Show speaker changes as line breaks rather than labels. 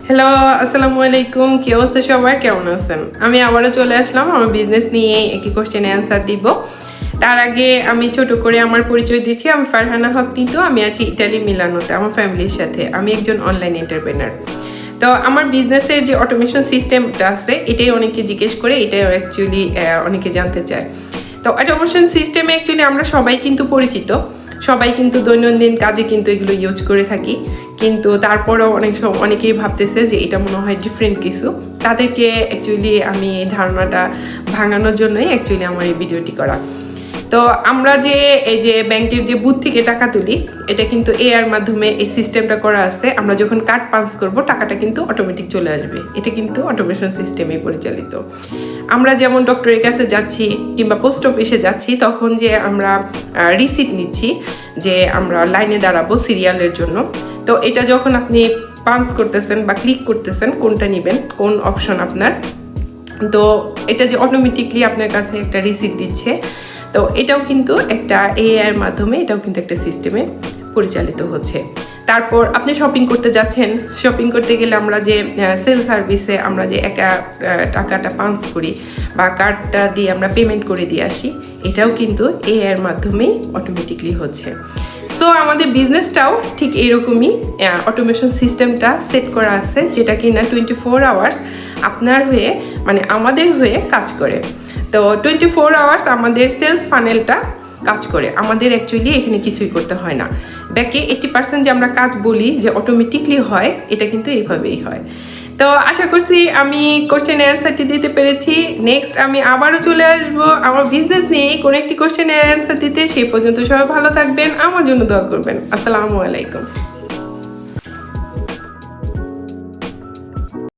Hello, আসসালামু আলাইকুম। কি অবস্থা সবার, কেমন আছেন? আমি আবারও চলে আসলাম আমার বিজনেস নিয়ে একটি কোশ্চেনে অ্যান্সার দিব। তার আগে আমি ছোট করে আমার পরিচয় দিচ্ছি। আমি ফারহানা হক টিটু। আমি আছি ইতালি মিলানোতে আমার ফ্যামিলির সাথে। আমি একজন অনলাইন এন্টারপ্রেনার। তো আমার বিজনেসের যে অটোমেশন সিস্টেমটা আছে এটাই অনেকে জিজ্ঞেস করে, এটাই অ্যাকচুয়ালি অনেকে জানতে চায়। তো অটোমেশন সিস্টেমে অ্যাকচুয়ালি আমরা সবাই কিন্তু পরিচিত, সবাই কিন্তু দৈনন্দিন কাজে কিন্তু এগুলো ইউজ করে থাকি। কিন্তু তারপরেও অনেকেই ভাবতেছে যে এটা মনে হয় ডিফারেন্ট কিছু। তাদেরকে অ্যাকচুয়ালি আমি এই ধারণাটা ভাঙানোর জন্যই অ্যাকচুয়ালি আমার এই ভিডিওটি করা। তো আমরা যে এই যে ব্যাংকের যে বুথ থেকে টাকা তুলি, এটা কিন্তু এআর মাধ্যমে এই সিস্টেমটা করা আছে। আমরা যখন কার্ড পাঞ্চ করব টাকাটা কিন্তু অটোমেটিক চলে আসবে। এটা কিন্তু অটোমেশন সিস্টেমে পরিচালিত। আমরা যেমন ডক্টরের কাছে যাচ্ছি কিংবা পোস্ট অফিসে যাচ্ছি, তখন যে আমরা রিসিট নিচ্ছি যে আমরা লাইনে দাঁড়াবো সিরিয়ালের জন্য, তো এটা যখন আপনি পাঞ্চ করতেছেন বা ক্লিক করতেছেন কোনটা নেবেন, কোন অপশন আপনার, তো এটা যে অটোমেটিকলি আপনার কাছে একটা রিসিট দিচ্ছে। তো এটাও কিন্তু একটা এআই এর মাধ্যমে, এটাও কিন্তু একটা সিস্টেমে পরিচালিত হচ্ছে। তারপর আপনি শপিং করতে যাচ্ছেন, শপিং করতে গেলে আমরা যে সেল সার্ভিসে আমরা যে একা টাকাটা পাঞ্চ করি বা কার্ডটা দিয়ে আমরা পেমেন্ট করে দিয়ে আসি, এটাও কিন্তু এআই এর মাধ্যমেই অটোমেটিকলি হচ্ছে। সো আমাদের বিজনেসটাও ঠিক এইরকমই অটোমেশন সিস্টেমটা সেট করা আছে, যেটা কিনা 24 আওয়ার্স আপনার হয়ে মানে আমাদের হয়ে কাজ করে। তো 24 আওয়ার্স আমাদের সেলস ফানেলটা কাজ করে, আমাদের অ্যাকচুয়ালি এখানে কিছুই করতে হয় না। ব্যাকে 80% যে আমরা কাজ বলি যে অটোমেটিকলি হয়, এটা কিন্তু এইভাবেই হয়। তো আশা করছি আমি কোশ্চেনের অ্যান্সারটি দিতে পেরেছি। নেক্সট আমি আবারও চলে আসবো আমার বিজনেস নিয়ে কোনো একটি কোশ্চেনের অ্যান্সার দিতে। সেই পর্যন্ত সবাই ভালো থাকবেন, আমার জন্য দোয়া করবেন। আসসালামু আলাইকুম।